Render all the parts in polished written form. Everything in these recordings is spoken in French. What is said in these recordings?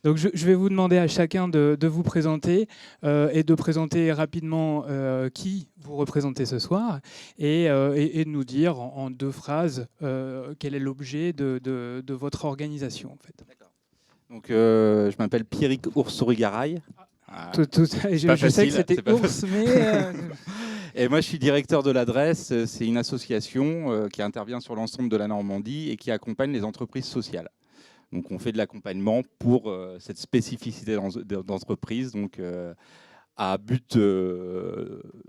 Donc je vais vous demander à chacun de vous présenter et de présenter rapidement qui vous représentez ce soir et de nous dire en 2 phrases quel est l'objet de votre organisation en fait. Donc, je m'appelle Pierrick Oursourigaray. Ah, Je sais que c'était ours, mais... Et moi, je suis directeur de l'adresse. C'est une association qui intervient sur l'ensemble de la Normandie et qui accompagne les entreprises sociales. Donc, on fait de l'accompagnement pour cette spécificité d'entreprise, donc à but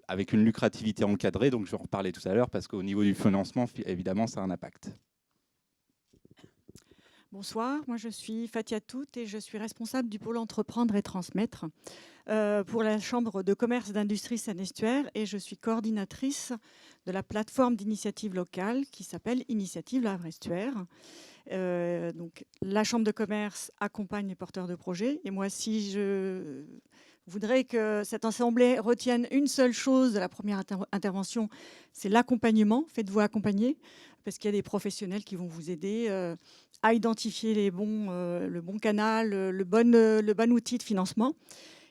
avec une lucrativité encadrée. Donc, je vais en reparler tout à l'heure parce qu'au niveau du financement, évidemment, ça a un impact. Bonsoir, moi je suis Fatia Tout et je suis responsable du pôle Entreprendre et Transmettre pour la Chambre de commerce d'industrie Seine-Estuaire et je suis coordinatrice de la plateforme d'initiative locale qui s'appelle Initiative Le Havre-Estuaire. Donc, la Chambre de commerce accompagne les porteurs de projets et moi si je voudrais que cette assemblée retienne une seule chose de la première intervention, c'est l'accompagnement, faites-vous accompagner parce qu'il y a des professionnels qui vont vous aider à identifier le bon canal, le bon outil de financement.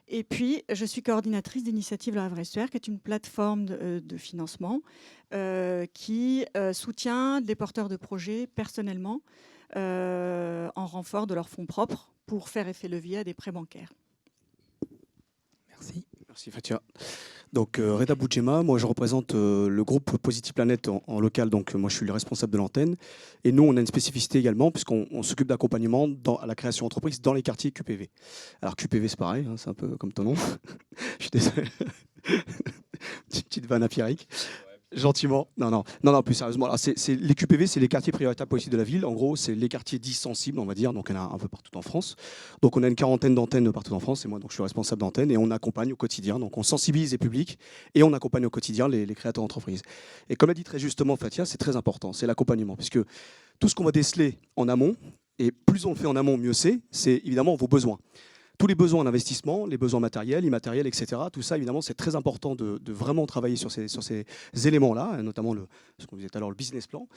Et puis, je suis coordinatrice d'Initiative Le Havre-Estuaire, qui est une plateforme de financement qui soutient des porteurs de projets personnellement en renfort de leurs fonds propres pour faire effet levier à des prêts bancaires. Merci. Merci Fatia. Donc Reda Boudjema, moi je représente le groupe Positive Planète en local, donc moi je suis le responsable de l'antenne. Et nous on a une spécificité également puisqu'on s'occupe d'accompagnement à la création d'entreprise dans les quartiers QPV. Alors QPV c'est pareil, hein, c'est un peu comme ton nom. Je suis désolé. Petite vanne à Pierrick. Gentiment. Non, plus sérieusement. Alors, les QPV, c'est les quartiers prioritaires politiques de la ville. En gros, c'est les quartiers dits sensibles, on va dire. Donc, il y en a un peu partout en France. Donc, on a une quarantaine d'antennes partout en France. Et moi, donc, je suis responsable d'antenne. Et on accompagne au quotidien. Donc, on sensibilise les publics et on accompagne au quotidien les créateurs d'entreprises. Et comme l'a dit très justement Fatia, c'est très important. C'est l'accompagnement. Puisque tout ce qu'on va déceler en amont, et plus on le fait en amont, mieux c'est évidemment vos besoins. Tous les besoins d'investissement, les besoins matériels, immatériels, etc. Tout ça, évidemment, c'est très important de vraiment travailler sur ces éléments-là, notamment ce qu'on disait tout à l'heure, le business plan.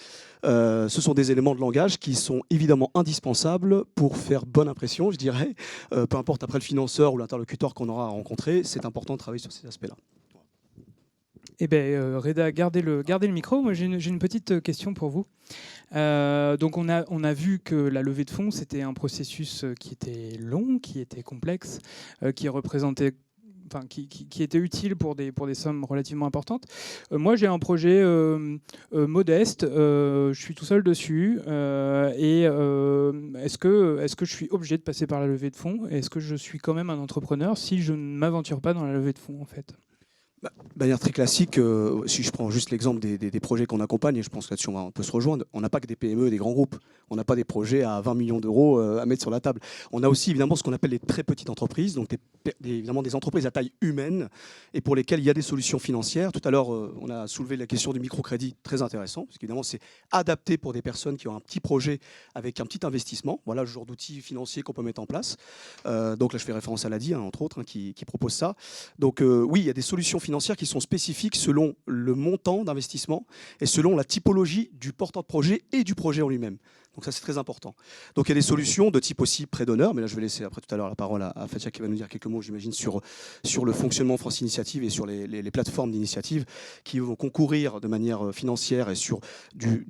Ce sont des éléments de langage qui sont évidemment indispensables pour faire bonne impression, je dirais. Peu importe après le financeur ou l'interlocuteur qu'on aura rencontré, c'est important de travailler sur ces aspects-là. Eh bien, Reda, gardez le micro. Moi, j'ai une petite question pour vous. Donc, on a vu que la levée de fonds, c'était un processus qui était long, qui était complexe, qui était utile pour des sommes relativement importantes. Moi, j'ai un projet modeste. Je suis tout seul dessus. Est-ce que je suis obligé de passer par la levée de fonds? Est-ce que je suis quand même un entrepreneur si je ne m'aventure pas dans la levée de fonds, en fait? De manière très classique, si je prends juste l'exemple des projets qu'on accompagne, et je pense que là-dessus on peut se rejoindre, on n'a pas que des PME, des grands groupes. On n'a pas des projets à 20 millions d'euros à mettre sur la table. On a aussi évidemment ce qu'on appelle les très petites entreprises, donc évidemment des entreprises à taille humaine et pour lesquelles il y a des solutions financières. Tout à l'heure, on a soulevé la question du microcrédit, très intéressant, parce qu'évidemment c'est adapté pour des personnes qui ont un petit projet avec un petit investissement. Voilà le genre d'outils financiers qu'on peut mettre en place. Donc là je fais référence à l'ADI, entre autres, qui propose ça. Donc oui, il y a des solutions financières qui sont spécifiques selon le montant d'investissement et selon la typologie du porteur de projet et du projet en lui-même. Donc ça, c'est très important. Donc il y a des solutions de type aussi prêt d'honneur, mais là je vais laisser après tout à l'heure la parole à Fatia qui va nous dire quelques mots, j'imagine, sur le fonctionnement France Initiative et sur les plateformes d'initiative qui vont concourir de manière financière et sur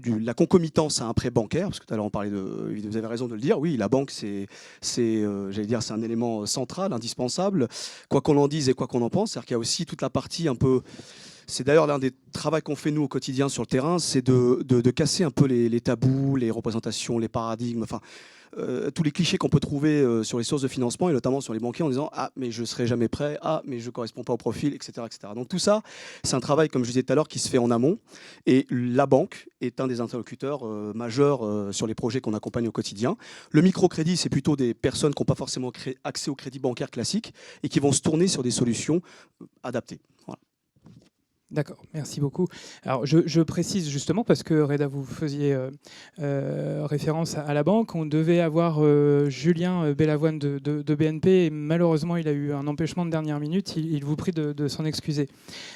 la concomitance à un prêt bancaire, parce que tout à l'heure on parlait vous avez raison de le dire, oui, la banque c'est un élément central, indispensable, quoi qu'on en dise et quoi qu'on en pense, c'est-à-dire qu'il y a aussi toute la partie un peu... C'est d'ailleurs l'un des travaux qu'on fait nous au quotidien sur le terrain, c'est de casser un peu les tabous, les représentations, les paradigmes, enfin tous les clichés qu'on peut trouver sur les sources de financement et notamment sur les banquiers en disant « Ah, mais je ne serai jamais prêt, ah, mais je ne corresponds pas au profil, etc. etc. » Donc tout ça, c'est un travail, comme je disais tout à l'heure, qui se fait en amont. Et la banque est un des interlocuteurs majeurs sur les projets qu'on accompagne au quotidien. Le microcrédit, c'est plutôt des personnes qui n'ont pas forcément accès au crédit bancaire classique et qui vont se tourner sur des solutions adaptées. Voilà. D'accord, merci beaucoup. Alors, je précise justement, parce que Reda, vous faisiez référence à la banque, on devait avoir Julien Bellavoine de BNP, et malheureusement, il a eu un empêchement de dernière minute, il vous prie de s'en excuser.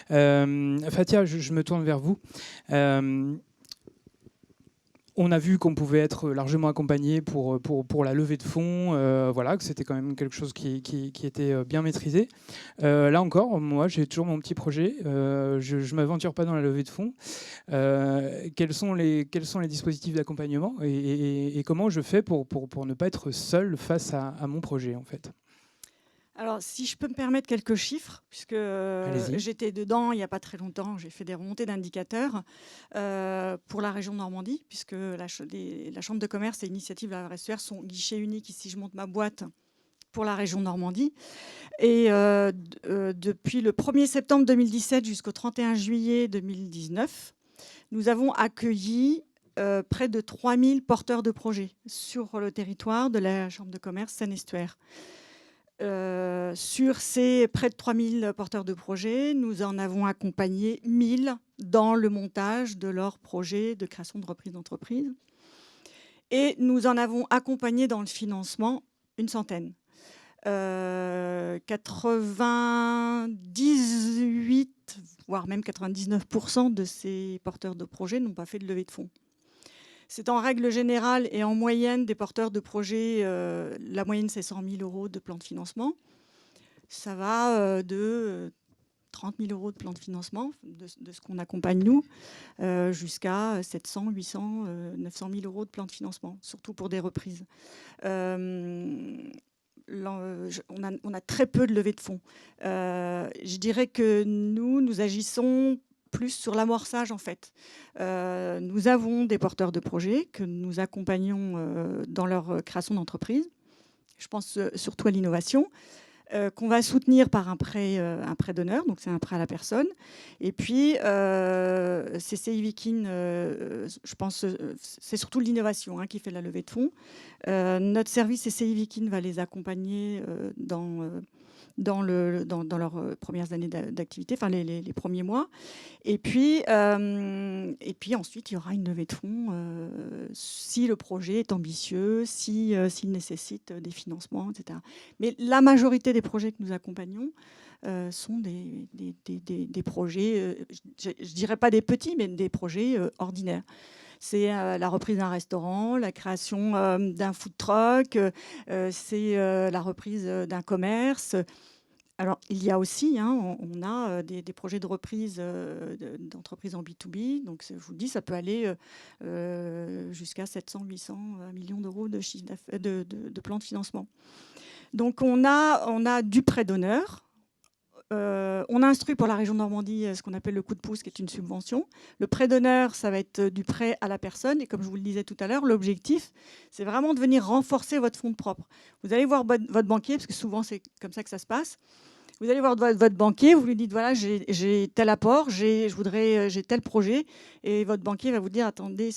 Fatia, je me tourne vers vous. On a vu qu'on pouvait être largement accompagné pour la levée de fonds, voilà, que c'était quand même quelque chose qui était bien maîtrisé. Là encore, moi, j'ai toujours mon petit projet. Je ne m'aventure pas dans la levée de fonds. Quels sont les dispositifs d'accompagnement et comment je fais pour ne pas être seul face à mon projet, en fait? Alors, si je peux me permettre quelques chiffres, puisque j'étais dedans il n'y a pas très longtemps, j'ai fait des remontées d'indicateurs pour la région Normandie, puisque la Chambre de commerce et Initiative La Estuaire sont guichet unique, ici je monte ma boîte, pour la région Normandie. Et depuis le 1er septembre 2017 jusqu'au 31 juillet 2019, nous avons accueilli près de 3000 porteurs de projets sur le territoire de la Chambre de commerce Seine-Estuaire. Sur ces près de 3000 porteurs de projets, nous en avons accompagné 1000 dans le montage de leurs projets de création de reprise d'entreprise. Et nous en avons accompagné dans le financement une centaine. 98, voire même 99% de ces porteurs de projets n'ont pas fait de levée de fonds. C'est en règle générale et en moyenne des porteurs de projets, la moyenne c'est 100 000 € de plan de financement. Ça va de 30 000 € de plan de financement, de ce qu'on accompagne nous, jusqu'à 700, 800, 900 000 € de plan de financement, surtout pour des reprises. On a très peu de levée de fonds. Je dirais que nous agissons plus sur l'amorçage en fait. Nous avons des porteurs de projets que nous accompagnons dans leur création d'entreprise. Je pense surtout à l'innovation, qu'on va soutenir par un prêt d'honneur, donc c'est un prêt à la personne. Et puis CCI Viking, je pense c'est surtout l'innovation qui fait la levée de fonds. Notre service CCI Viking va les accompagner dans leurs premières années d'activité, enfin les premiers mois. Et puis ensuite, il y aura une levée de fonds si le projet est ambitieux, s'il nécessite des financements, etc. Mais la majorité des projets que nous accompagnons sont des projets, je ne dirais pas des petits, mais des projets ordinaires. C'est la reprise d'un restaurant, la création d'un food truck, c'est la reprise d'un commerce. Alors, il y a aussi, on a des projets de reprise d'entreprises en B2B. Donc, je vous dis, ça peut aller jusqu'à 700, 800 millions d'euros de chiffre de plan de financement. Donc, on a du prêt d'honneur. On a instruit pour la région Normandie ce qu'on appelle le coup de pouce, qui est une subvention. Le prêt d'honneur, ça va être du prêt à la personne. Et comme je vous le disais tout à l'heure, l'objectif, c'est vraiment de venir renforcer votre fonds propre. Vous allez voir votre banquier, parce que souvent, c'est comme ça que ça se passe. Vous allez voir votre banquier, vous lui dites, voilà, j'ai tel apport, j'ai tel projet. Et votre banquier va vous dire, attendez,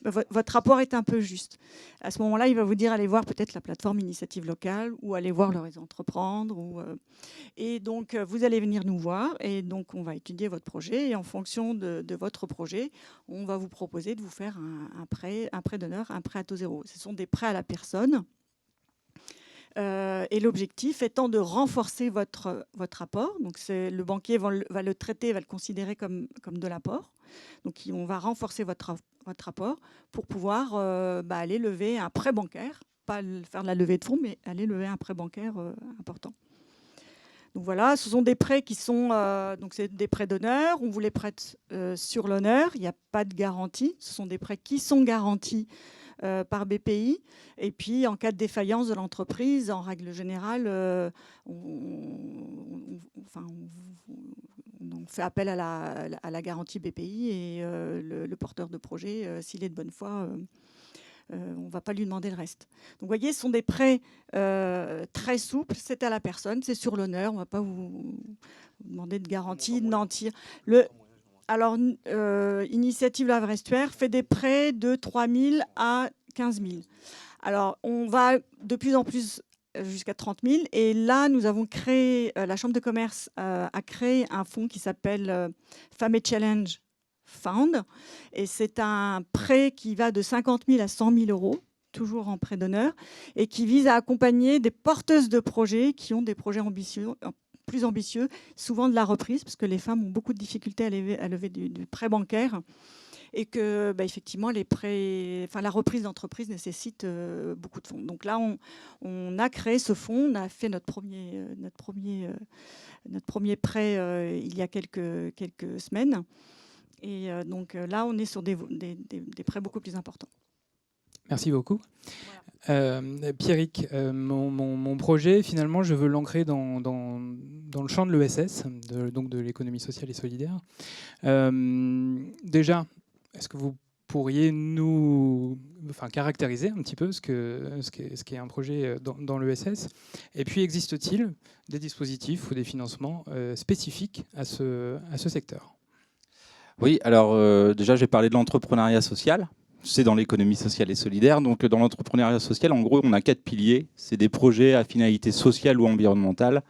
votre rapport est un peu juste. À ce moment-là, il va vous dire, allez voir peut-être la plateforme Initiative Locale ou allez voir le réseau Entreprendre. Et donc, vous allez venir nous voir et donc, on va étudier votre projet. Et en fonction de votre projet, on va vous proposer de vous faire un prêt d'honneur, un prêt à taux zéro. Ce sont des prêts à la personne. Et l'objectif étant de renforcer votre apport. Donc le banquier va le traiter, va le considérer comme de l'apport. Donc on va renforcer votre apport pour pouvoir aller lever un prêt bancaire, pas faire de la levée de fonds, mais aller lever un prêt bancaire important. Donc voilà, ce sont des prêts qui sont donc c'est des prêts d'honneur. On vous les prête sur l'honneur. Il n'y a pas de garantie. Ce sont des prêts qui sont garantis par BPI. Et puis, en cas de défaillance de l'entreprise, en règle générale, on fait appel à la garantie BPI et le porteur de projet, s'il est de bonne foi, on ne va pas lui demander le reste. Donc, vous voyez, ce sont des prêts très souples. C'est à la personne, c'est sur l'honneur. On ne va pas vous demander de garantie, de mentir. Alors, Initiative La Estuaire fait des prêts de 3 000 à 15 000. Alors, on va de plus en plus jusqu'à 30 000. Et là, nous avons créé, la Chambre de commerce a créé un fonds qui s'appelle Femmes Challenge Fund. Et c'est un prêt qui va de 50 000 à 100 000 euros, toujours en prêt d'honneur, et qui vise à accompagner des porteuses de projets qui ont des projets plus ambitieux, souvent de la reprise, parce que les femmes ont beaucoup de difficultés à lever du prêt bancaire. et que effectivement la reprise d'entreprise nécessite beaucoup de fonds. Donc là, on a créé ce fonds, on a fait notre premier prêt il y a quelques semaines. Et donc là, on est sur des prêts beaucoup plus importants. Merci beaucoup. Voilà. Pierrick, mon projet, finalement, je veux l'ancrer dans le champ de l'ESS, donc de l'économie sociale et solidaire. Déjà, est-ce que vous pourriez nous caractériser un petit peu ce qu'est un projet dans l'ESS? Et puis, existe-t-il des dispositifs ou des financements spécifiques à ce secteur? Oui, alors déjà, j'ai parlé de l'entrepreneuriat social. C'est dans l'économie sociale et solidaire. Donc, dans l'entrepreneuriat social, en gros, on a 4 piliers. C'est des projets à finalité sociale ou environnementale.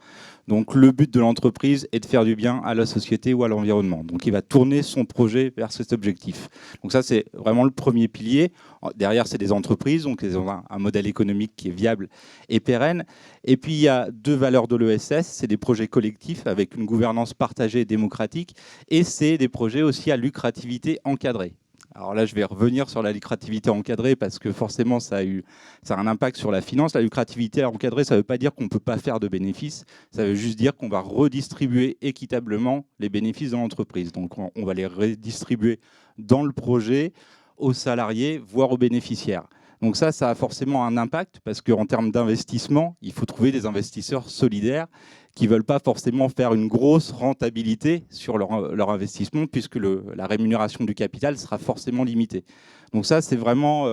Donc, le but de l'entreprise est de faire du bien à la société ou à l'environnement. Donc, il va tourner son projet vers cet objectif. Donc, ça, c'est vraiment le premier pilier. Derrière, c'est des entreprises. Donc, ils ont un modèle économique qui est viable et pérenne. Et puis, il y a 2 valeurs de l'ESS. C'est des projets collectifs avec une gouvernance partagée et démocratique. Et c'est des projets aussi à lucrativité encadrée. Alors là, je vais revenir sur la lucrativité encadrée parce que forcément, ça a un impact sur la finance. La lucrativité encadrée, ça ne veut pas dire qu'on ne peut pas faire de bénéfices. Ça veut juste dire qu'on va redistribuer équitablement les bénéfices dans l'entreprise. Donc, on va les redistribuer dans le projet, aux salariés, voire aux bénéficiaires. Donc ça a forcément un impact parce qu'en termes d'investissement, il faut trouver des investisseurs solidaires qui ne veulent pas forcément faire une grosse rentabilité sur leur investissement puisque la rémunération du capital sera forcément limitée. Donc ça, c'est vraiment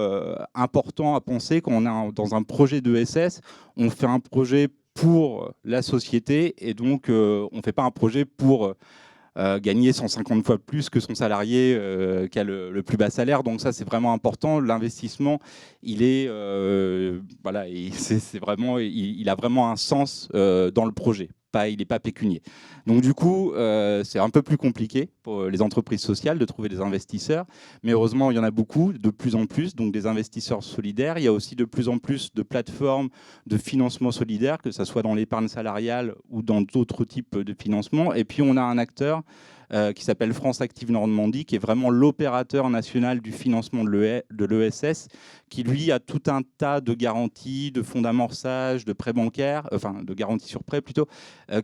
important à penser quand on est dans un projet d'ESS. On fait un projet pour la société et donc on ne fait pas un projet pour gagner 150 fois plus que son salarié qui a le plus bas salaire. Donc ça, c'est vraiment important. L'investissement, il a vraiment un sens dans le projet. Il n'est pas pécunier. Donc du coup, c'est un peu plus compliqué pour les entreprises sociales de trouver des investisseurs. Mais heureusement, il y en a beaucoup, de plus en plus, donc des investisseurs solidaires. Il y a aussi de plus en plus de plateformes de financement solidaire, que ce soit dans l'épargne salariale ou dans d'autres types de financement. Et puis, on a un acteur qui s'appelle France Active Normandie, qui est vraiment l'opérateur national du financement de l'ESS, qui lui a tout un tas de garanties, de fonds d'amorçage, de prêts bancaires, enfin de garanties sur prêt plutôt,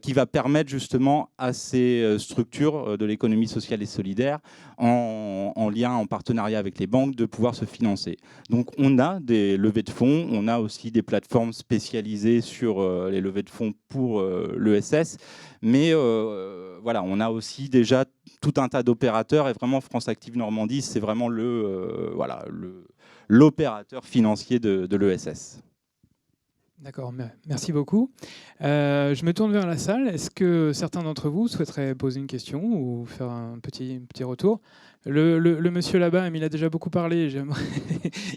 qui va permettre justement à ces structures de l'économie sociale et solidaire, en lien, en partenariat avec les banques, de pouvoir se financer. Donc on a des levées de fonds, on a aussi des plateformes spécialisées sur les levées de fonds pour l'ESS, mais voilà, on a aussi déjà tout un tas d'opérateurs et vraiment France Active Normandie, c'est vraiment l'opérateur financier de l'ESS. D'accord, merci beaucoup. Je me tourne vers la salle. Est-ce que certains d'entre vous souhaiteraient poser une question ou faire un petit retour? Le monsieur là-bas, il a déjà beaucoup parlé.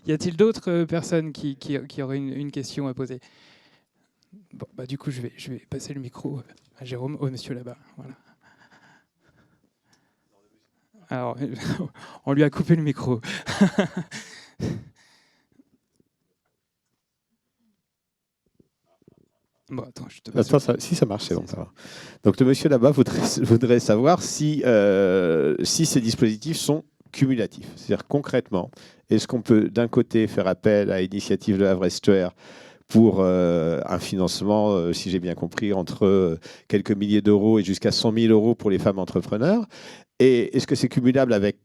Y a-t-il d'autres personnes qui auraient une question à poser? Bon, du coup, je vais passer le micro à Jérôme, au monsieur là-bas. Voilà. Alors, on lui a coupé le micro. Bon, attends, je te passe. Attends, si ça marche, c'est bon, ça va. Donc le monsieur là-bas voudrait savoir si ces dispositifs sont cumulatifs. C'est-à-dire concrètement, est-ce qu'on peut d'un côté faire appel à l'initiative de Havre Estuaire pour un financement, si j'ai bien compris, entre quelques milliers d'euros et jusqu'à 100 000 euros pour les femmes entrepreneurs? Et est-ce que c'est cumulable avec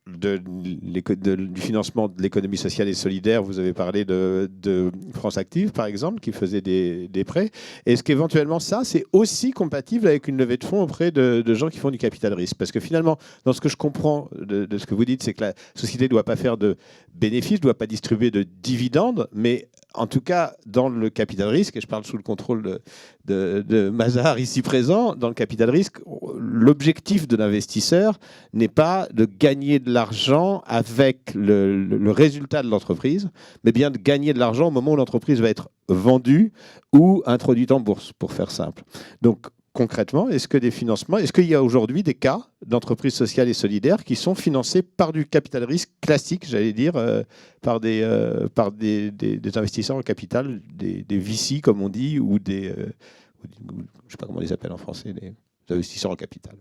du financement de l'économie sociale et solidaire? Vous avez parlé de France Active, par exemple, qui faisait des prêts. Est-ce qu'éventuellement, ça, c'est aussi compatible avec une levée de fonds auprès de gens qui font du capital risque? Parce que finalement, dans ce que je comprends de ce que vous dites, c'est que la société ne doit pas faire de bénéfices, ne doit pas distribuer de dividendes, mais en tout cas, dans le capital risque, et je parle sous le contrôle de Mazar ici présent, dans le capital risque, l'objectif de l'investisseur n'est pas de gagner de l'argent avec le résultat de l'entreprise, mais bien de gagner de l'argent au moment où l'entreprise va être vendue ou introduite en bourse, pour faire simple. Donc, concrètement, est-ce qu'il y a aujourd'hui des cas d'entreprises sociales et solidaires qui sont financés par du capital risque classique, j'allais dire, par des investisseurs en capital, des VC, comme on dit, ou je ne sais pas comment on les appelle en français, des investisseurs en capital.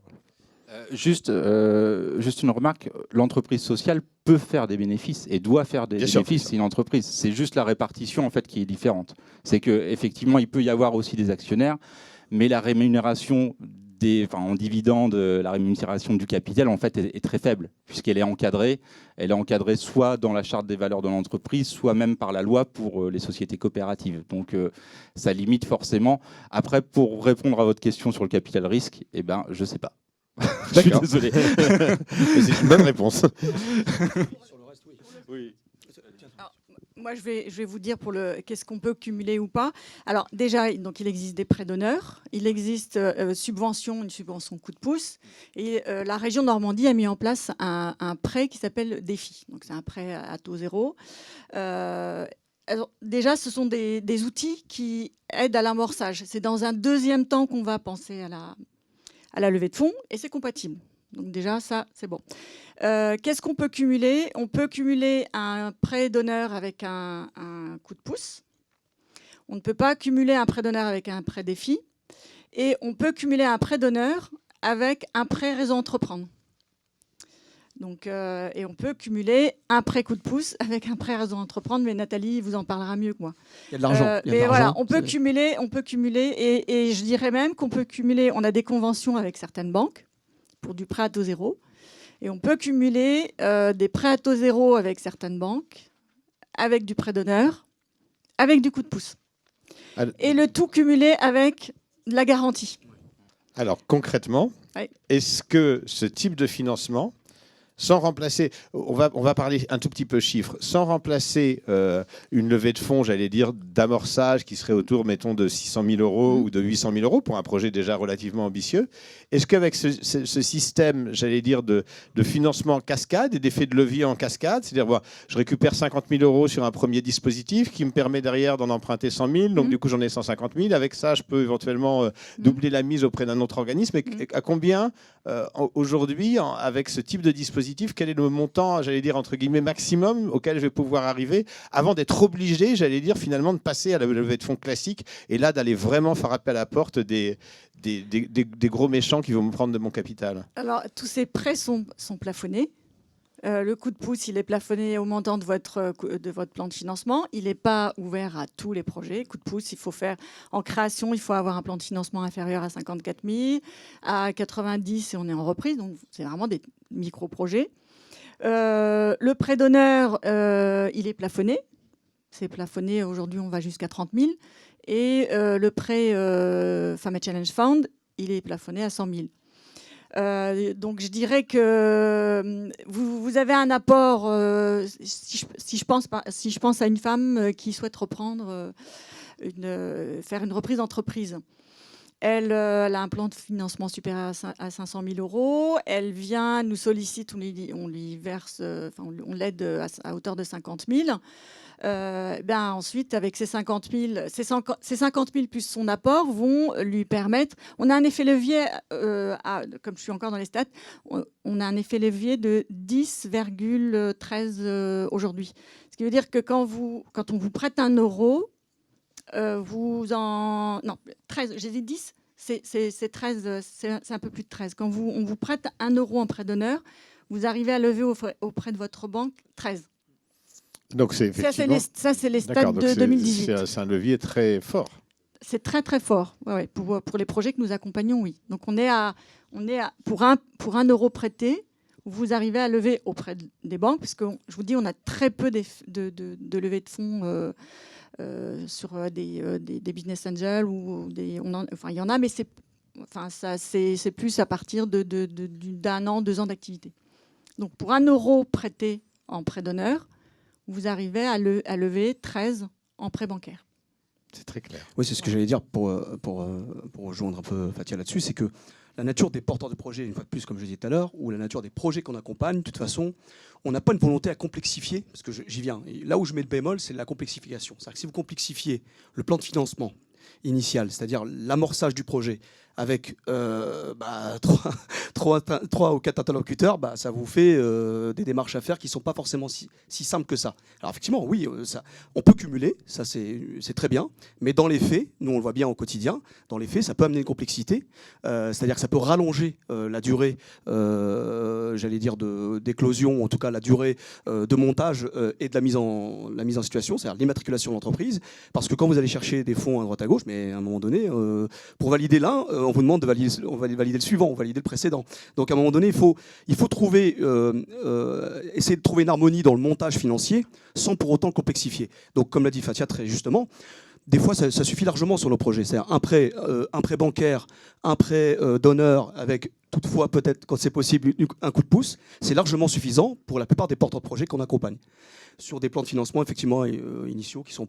Juste une remarque, l'entreprise sociale peut faire des bénéfices et doit faire des bénéfices, c'est une entreprise. C'est juste la répartition en fait qui est différente. C'est qu'effectivement, il peut y avoir aussi des actionnaires, mais la rémunération en dividende, la rémunération du capital en fait est très faible, puisqu'elle est encadrée. Elle est encadrée soit dans la charte des valeurs de l'entreprise, soit même par la loi pour les sociétés coopératives. Donc ça limite forcément. Après, pour répondre à votre question sur le capital risque, je ne sais pas. Je suis désolé. C'est une bonne réponse. Oui. Alors, moi, je vais vous dire qu'est-ce qu'on peut cumuler ou pas. Alors déjà, donc, il existe des prêts d'honneur, il existe une subvention coup de pouce. Et la région Normandie a mis en place un prêt qui s'appelle Défi. Donc c'est un prêt à taux zéro. Alors, déjà, ce sont des outils qui aident à l'amorçage. C'est dans un deuxième temps qu'on va penser à la levée de fonds, et c'est compatible. Donc déjà, ça, c'est bon. Qu'est-ce qu'on peut cumuler? On peut cumuler un prêt d'honneur avec un coup de pouce. On ne peut pas cumuler un prêt d'honneur avec un prêt défi. Et on peut cumuler un prêt d'honneur avec un prêt réseau entreprendre. Donc, et on peut cumuler un prêt coup de pouce avec un prêt réseau entreprendre, mais Nathalie vous en parlera mieux que moi. Il y a de l'argent. Mais voilà, on peut cumuler, et je dirais même qu'on peut cumuler. On a des conventions avec certaines banques pour du prêt à taux zéro, et on peut cumuler des prêts à taux zéro avec certaines banques, avec du prêt d'honneur, avec du coup de pouce, et le tout cumulé avec de la garantie. Alors concrètement, est-ce que ce type de financement, sans remplacer, on va parler un tout petit peu chiffres, sans remplacer une levée de fonds, j'allais dire, d'amorçage qui serait autour, mettons, de 600 000 euros ou de 800 000 euros pour un projet déjà relativement ambitieux, est-ce qu'avec ce système, j'allais dire, de financement en cascade et d'effet de levier en cascade, c'est-à-dire, je récupère 50 000 euros sur un premier dispositif qui me permet derrière d'en emprunter 100 000, donc du coup j'en ai 150 000, avec ça je peux éventuellement doubler la mise auprès d'un autre organisme, et à combien aujourd'hui, avec ce type de dispositif, quel est le montant, j'allais dire, entre guillemets, maximum auquel je vais pouvoir arriver avant d'être obligé, j'allais dire, finalement, de passer à la levée de fonds classique et là, d'aller vraiment frapper à la porte des gros méchants qui vont me prendre de mon capital? Alors, tous ces prêts sont plafonnés. Le coup de pouce, il est plafonné au montant de votre plan de financement. Il n'est pas ouvert à tous les projets. Coup de pouce, il faut faire en création, il faut avoir un plan de financement inférieur à 54 000, à 90 et on est en reprise. Donc, c'est vraiment des micro-projets. Le prêt d'honneur, il est plafonné. C'est plafonné. Aujourd'hui, on va jusqu'à 30 000. Et le prêt Femme Challenge Fund, il est plafonné à 100 000. Donc je dirais que vous avez un apport, si je pense à une femme qui souhaite reprendre, faire une reprise d'entreprise. Elle a un plan de financement supérieur à 500 000 euros. Elle vient, nous sollicite, on lui verse, on l'aide à hauteur de 50 000. Ensuite, avec ces 50 000, ces 50 000 plus son apport vont lui permettre. On a un effet levier, comme je suis encore dans les stats, on a un effet levier de 10,13 aujourd'hui. Ce qui veut dire que quand on vous prête 1 euro, non, 13, j'ai dit 10, c'est 13, c'est un peu plus de 13. Quand on vous prête 1 euro en prêt d'honneur, vous arrivez à lever auprès de votre banque 13. Donc c'est effectivement... Ça, c'est les stats de 2018. C'est un levier très fort. C'est très, très fort. Ouais, pour les projets que nous accompagnons, oui. Donc, pour 1 euro prêté, vous arrivez à lever auprès des banques, parce que je vous dis, on a très peu de levées de fonds sur des business angels. Il y en a, mais c'est plus à partir d'1 an, 2 ans d'activité. Donc, pour 1 euro prêté en prêt d'honneur, vous arrivez à lever 13 en prêt bancaire. C'est très clair. Oui, c'est ce que j'allais dire pour rejoindre un peu Fatia là-dessus, c'est que la nature des porteurs de projets, une fois de plus, comme je disais tout à l'heure, ou la nature des projets qu'on accompagne, de toute façon, on n'a pas une volonté à complexifier, parce que j'y viens. Et là où je mets le bémol, c'est la complexification. C'est-à-dire que si vous complexifiez le plan de financement initial, c'est-à-dire l'amorçage du projet, avec 3 ou 4 interlocuteurs, ça vous fait des démarches à faire qui ne sont pas forcément si simples que ça. Alors effectivement, oui, on peut cumuler, ça c'est très bien, mais dans les faits, nous on le voit bien au quotidien, dans les faits, ça peut amener une complexité, c'est-à-dire que ça peut rallonger la durée, j'allais dire, d'éclosion, ou en tout cas la durée de montage et de la mise en situation, c'est-à-dire l'immatriculation de l'entreprise, parce que quand vous allez chercher des fonds à droite à gauche, mais à un moment donné, pour valider l'un, on vous demande de valider le suivant, on valide le précédent. Donc à un moment donné, il faut trouver, essayer de trouver une harmonie dans le montage financier sans pour autant complexifier. Donc comme l'a dit Fatia très justement, des fois ça suffit largement sur nos projets. C'est-à-dire un prêt bancaire, un prêt d'honneur avec toutefois peut-être quand c'est possible un coup de pouce, c'est largement suffisant pour la plupart des porteurs de projets qu'on accompagne. Sur des plans de financement effectivement initiaux qui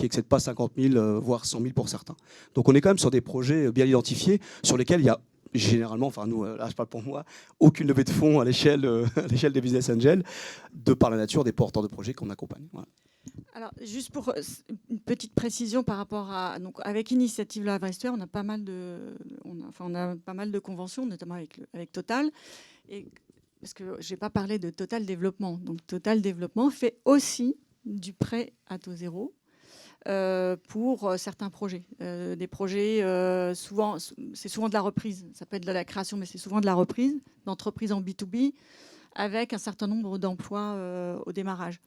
n'excèdent pas 50 000, voire 100 000 pour certains. Donc on est quand même sur des projets bien identifiés sur lesquels il y a généralement, enfin nous, là je parle pour moi, aucune levée de fonds à l'échelle des business angels, de par la nature des porteurs de projets qu'on accompagne. Voilà. Alors, juste pour une petite précision par rapport à... Donc, avec Initiative Le Havre Estuaire, on a pas mal de conventions, notamment avec Total. Et, parce que je n'ai pas parlé de Total Développement. Donc, Total Développement fait aussi du prêt à taux zéro pour certains projets. Des projets, c'est souvent de la reprise. Ça peut être de la création, mais c'est souvent de la reprise, d'entreprises en B2B, avec un certain nombre d'emplois au démarrage.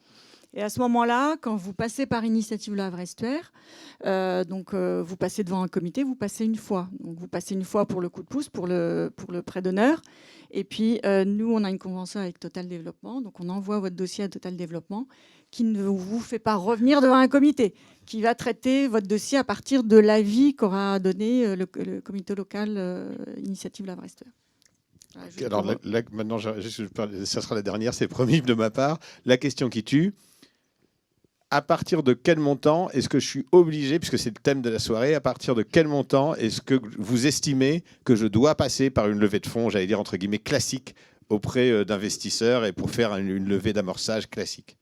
Et à ce moment-là, quand vous passez par Initiative Le Havre Estuaire, vous passez devant un comité, vous passez une fois. Donc vous passez une fois pour le coup de pouce, pour le prêt d'honneur. Et puis nous, on a une convention avec Total Développement, donc on envoie votre dossier à Total Développement, qui ne vous fait pas revenir devant un comité, qui va traiter votre dossier à partir de l'avis qu'aura donné le comité local Initiative Le Havre Estuaire. Alors là, maintenant, ça sera la dernière, c'est promis de ma part. La question qui tue. À partir de quel montant est-ce que je suis obligé, puisque c'est le thème de la soirée, à partir de quel montant est-ce que vous estimez que je dois passer par une levée de fonds, j'allais dire entre guillemets classique, auprès d'investisseurs et pour faire une levée d'amorçage classique?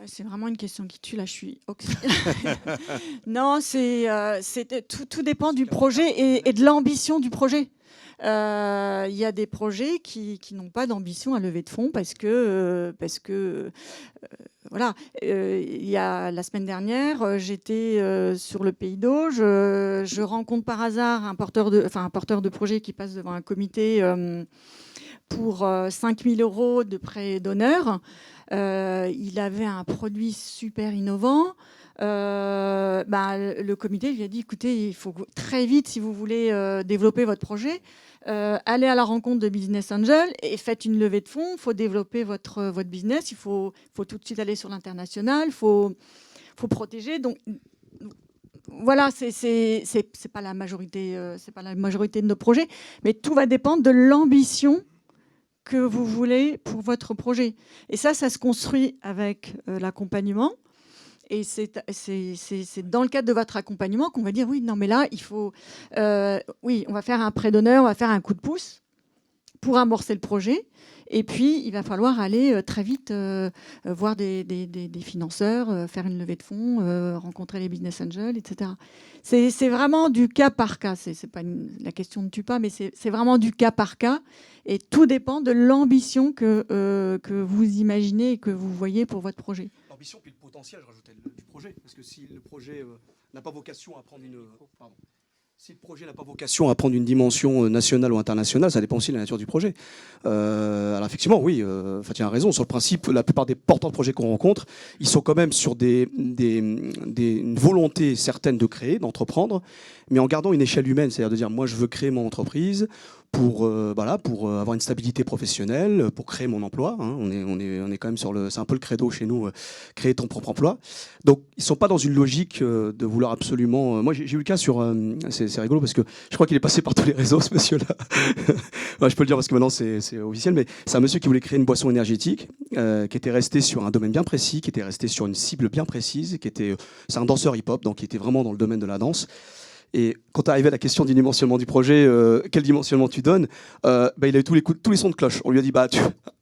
C'est vraiment une question qui tue, là je suis Non, tout dépend du projet et de l'ambition du projet. Il y a des projets qui n'ont pas d'ambition à lever de fonds parce que voilà. Il y a la semaine dernière, j'étais sur le Pays d'Auge, je rencontre par hasard un porteur de projet qui passe devant un comité pour 5 000 € de prêt d'honneur. Il avait un produit super innovant. Le comité lui a dit, écoutez, il faut très vite, si vous voulez développer votre projet, allez à la rencontre de business angels et faites une levée de fonds. Il faut développer votre business. Il faut tout de suite aller sur l'international. Il faut protéger. Donc voilà, c'est pas la majorité de nos projets, mais tout va dépendre de l'ambition que vous voulez pour votre projet. Et ça se construit avec l'accompagnement. Et c'est dans le cadre de votre accompagnement qu'on va dire, oui, non, mais là, il faut... oui, on va faire un prêt d'honneur, on va faire un coup de pouce pour amorcer le projet. Et puis, il va falloir aller très vite voir des financeurs, faire une levée de fonds, rencontrer les business angels, etc. C'est vraiment du cas par cas. La question ne tue pas, mais c'est vraiment du cas par cas. Et tout dépend de l'ambition que vous imaginez et que vous voyez pour votre projet. L'ambition puis le potentiel, je rajoutais, du projet. Parce que si le projet n'a pas vocation à prendre Si le projet n'a pas vocation à prendre une dimension nationale ou internationale, ça dépend aussi de la nature du projet. Alors effectivement, oui, Fatia a raison. Sur le principe, la plupart des porteurs de projets qu'on rencontre, ils sont quand même sur une volonté certaine de créer, d'entreprendre, mais en gardant une échelle humaine, c'est-à-dire de dire, moi je veux créer mon entreprise pour avoir une stabilité professionnelle, pour créer mon emploi. Hein. On est quand même c'est un peu le credo chez nous, créer ton propre emploi. Donc ils sont pas dans une logique de vouloir absolument. Moi j'ai eu le cas sur, c'est rigolo parce que je crois qu'il est passé par tous les réseaux ce monsieur-là. Ouais, je peux le dire parce que maintenant c'est officiel, mais c'est un monsieur qui voulait créer une boisson énergétique, qui était resté sur un domaine bien précis, qui était resté sur une cible bien précise, c'est un danseur hip-hop, donc qui était vraiment dans le domaine de la danse. Et quand tu arrivé à la question du dimensionnement du projet, quel dimensionnement tu donnes, il a eu tous les sons de cloche. On lui a dit,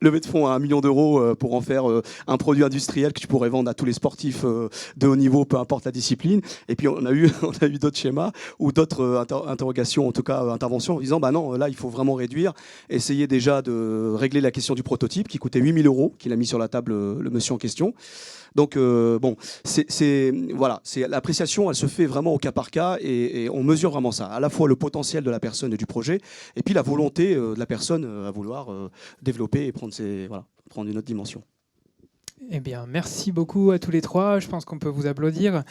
levée de fonds à 1 million d'euros pour en faire un produit industriel que tu pourrais vendre à tous les sportifs de haut niveau, peu importe la discipline. Et puis on a eu d'autres schémas ou d'autres interrogations, en tout cas interventions, en disant, non, là, il faut vraiment réduire, essayer déjà de régler la question du prototype qui coûtait 8 000 euros, qu'il a mis sur la table le monsieur en question. Donc voilà, l'appréciation, elle se fait vraiment au cas par cas et on mesure vraiment ça, à la fois le potentiel de la personne et du projet, et puis la volonté de la personne à vouloir développer et prendre une autre dimension. Eh bien, merci beaucoup à tous les trois. Je pense qu'on peut vous applaudir.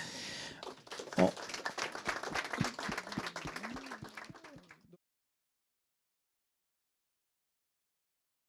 Bon.